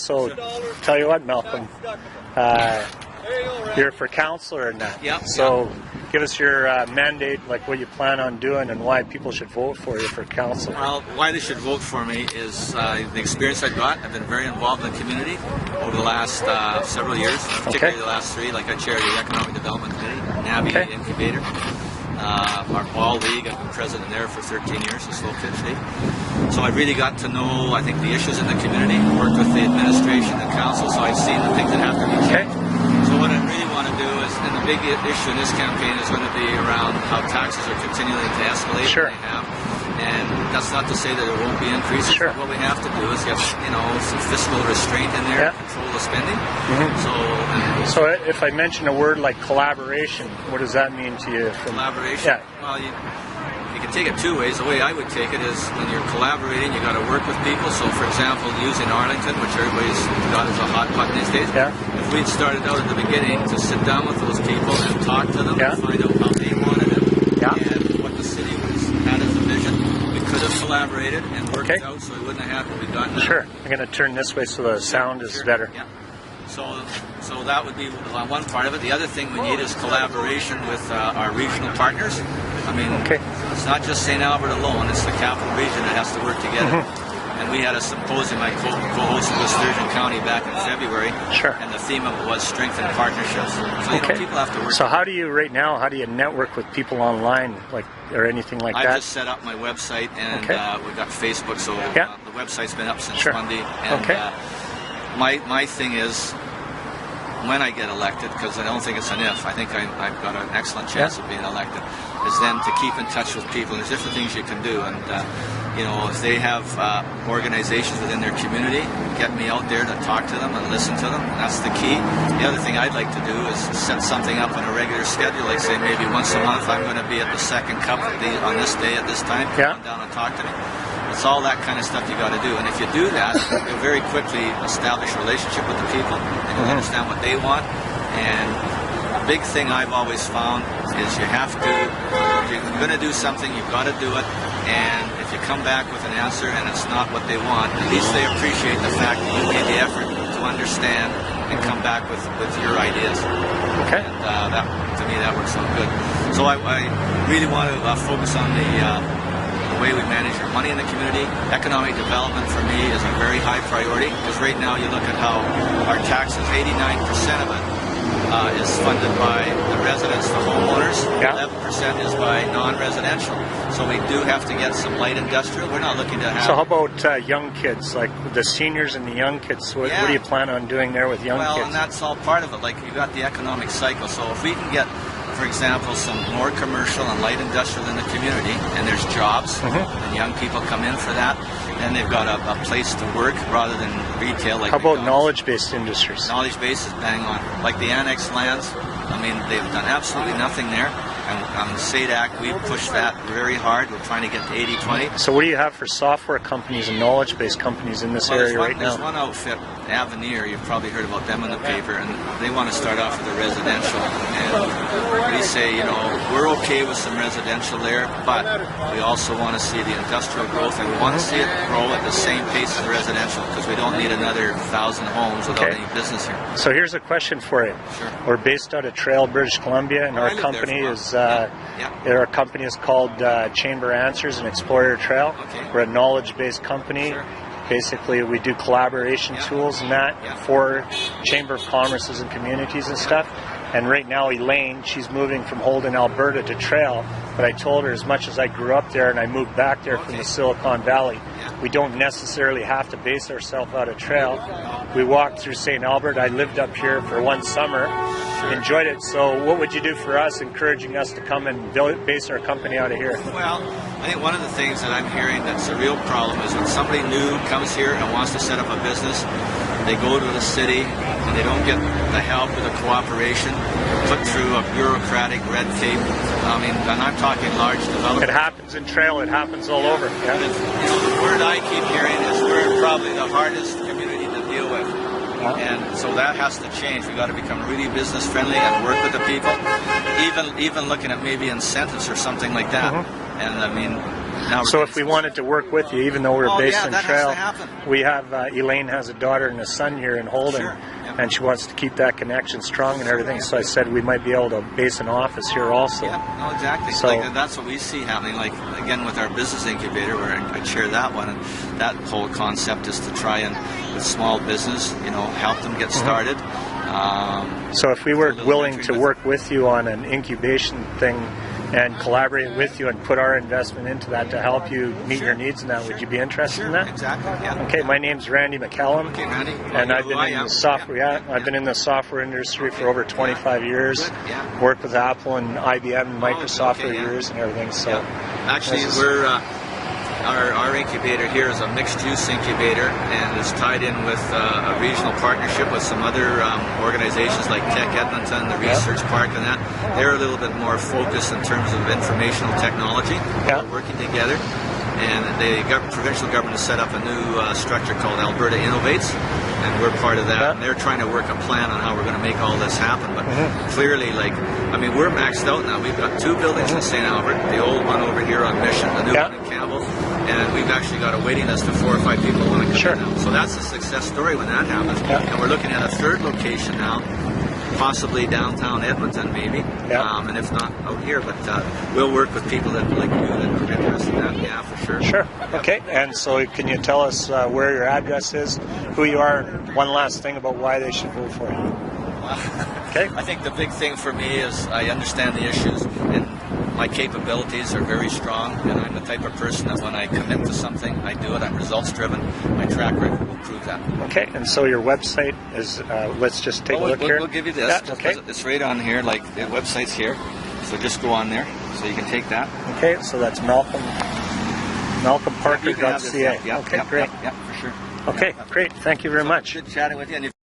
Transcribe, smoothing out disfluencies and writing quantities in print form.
So tell you what, Malcolm, you're for councillor in that. Yeah. So give us your mandate, like what you plan on doing and why people should vote for you for council. Well, why they should vote for me is the experience I've got. I've been very involved in the community over the last several years, particularly the last 3. Like I chair the Economic Development Committee, NABI Incubator, our ball league. I've been president there for 13 years, the Slow Pitch League. So I really got to know, I think, the issues in the community, worked with the administration and council, so I've seen the things that have to be changed. So what I really want to do is, and the big issue in this campaign is going to be around how taxes are continuing to escalate. Sure. They have. And that's not to say that there won't be increases. Sure. What we have to do is get, some fiscal restraint in there, control the spending. So if I mention a word like collaboration, what does that mean to you? Collaboration? Yeah. Well, you can take it 2 ways. The way I would take it is when you're collaborating, you got to work with people. So, for example, using Arlington, which everybody's got as a hot button these days. Yeah. If we'd started out at the beginning to sit down with those people and talk to them and find out how they wanted it and what the city had as a vision, we could have collaborated and worked it out, so we wouldn't have had what we've gotten. Sure. I'm going to turn this way so the sound is better. Yeah. So that would be one part of it. The other thing we need is collaboration with our regional partners. I mean, it's not just St. Albert alone, it's the capital region that has to work together. And we had a symposium I co-hosted with Sturgeon County back in February. Sure. And the theme of it was strengthen partnerships. So people have to work. So how do you network with people online, or anything like that? I just set up my website, and we've got Facebook, so the website's been up since Monday. And my thing is, when I get elected, because I don't think it's an if, I think I've got an excellent chance of being elected, is then to keep in touch with people. There's different things you can do, and if they have organizations within their community, get me out there to talk to them and listen to them. That's the key. The other thing I'd like to do is set something up on a regular schedule, like say maybe once a month I'm going to be at the second cup on this day at this time. Come down and talk to me. It's all that kind of stuff you got to do, and if you do that, you'll very quickly establish a relationship with the people, and you'll understand what they want. And the big thing I've always found is if you're going to do something, you've got to do it. And if you come back with an answer and it's not what they want, at least they appreciate the fact that you made the effort to understand and come back with your ideas. Okay. And to me, that works out good. So I really want to focus on the way we manage our money in the community. Economic development for me is a very high priority, because right now you look at how our taxes, 89% of it is funded by the residents, the homeowners, 11% is by non-residential. So we do have to get some light industrial. We're not looking to have... So how about young kids, like the seniors and the young kids? What do you plan on doing there with young kids? Well, and that's all part of it. Like, you've got the economic cycle. So if we can get, for example, some more commercial and light industrial in the community, and there's jobs, and young people come in for that, then they've got a place to work rather than retail. Like, how about knowledge-based industries? Knowledge-based is bang on. Like the annex lands, I mean, they've done absolutely nothing there. And on the SADAC, we push that very hard. We're trying to get to 80-20. So what do you have for software companies and knowledge-based companies in this area right now? There's one outfit, Avenir, you've probably heard about them in the paper, and they want to start off with a residential. And we say, we're okay with some residential there, but we also want to see the industrial growth, and we want to see it grow at the same pace as residential, because we don't need another 1,000 homes without any business here. So here's a question for you. Sure. We're based out of Trail, British Columbia, and our company is our company is called Chamber Answers and Explorer Trail. We're a knowledge-based company. Basically, we do collaboration tools and that for Chamber of Commerces and communities and stuff. And right now, Elaine, she's moving from Holden, Alberta to Trail. But I told her, as much as I grew up there and I moved back there from the Silicon Valley, we don't necessarily have to base ourselves out of Trail. We walked through St. Albert. I lived up here for one summer, enjoyed it. So what would you do for us, encouraging us to come and base our company out of here? Well, I think one of the things that I'm hearing that's a real problem is when somebody new comes here and wants to set up a business, they go to the city and they don't get the help or the cooperation put through a bureaucratic red tape. I mean, and I'm talking large development. It happens in Trail. It happens all over. Yeah. The word I keep hearing is we're probably the hardest community to deal with. And so that has to change. We've got to become really business friendly and work with the people. Even looking at maybe incentives or something like that. And I mean, So if we wanted to work with you, even though we're based in Trail, we have Elaine has a daughter and a son here in Holden, and she wants to keep that connection strong and everything. So I said we might be able to base an office here also. Yeah, no, exactly. So like, that's what we see happening. Like again with our business incubator, where I chair that one, and that whole concept is to try and with small business, help them get started. So if we were willing to work with you on an incubation thing and collaborate with you and put our investment into that to help you meet your needs and that, would you be interested in that? Exactly. Yeah. Okay, my name's Randy McCallum. Okay, Randy. And I've been in the software. I've been in the software industry for over 25 years. Worked with Apple and IBM and Microsoft for years and everything. So actually, we're our incubator here is a mixed-use incubator, and is tied in with a regional partnership with some other organizations like Tech Edmonton, the Research Park, and that. They're a little bit more focused in terms of informational technology. We're working together, and the provincial government has set up a new structure called Alberta Innovates, and we're part of that. And they're trying to work a plan on how we're going to make all this happen. But clearly, we're maxed out now. We've got 2 buildings in St. Albert, the old one over here on Mission, the new one in Campbell, and we've actually got a waiting list of 4 or 5 people who want to come in now. So that's a success story when that happens. And we're looking at a 3rd location now, possibly downtown Edmonton maybe, and if not out here, but we'll work with people that like you that are interested in that, for sure. Sure. Okay, and so can you tell us where your address is, who you are, and one last thing about why they should vote for you? Okay. I think the big thing for me is I understand the issues, and my capabilities are very strong, and I'm the type of person that when I commit to something, I do it. I'm results driven. My track record will prove that. Okay, and so your website is, let's just take a look here. We'll give you this. It's right on here, like the website's here. So just go on there, so you can take that. Okay, so that's malcolmparker.ca. Yeah, okay, great. Yeah, for sure. Okay, great. Thank you very much. Good chatting with you.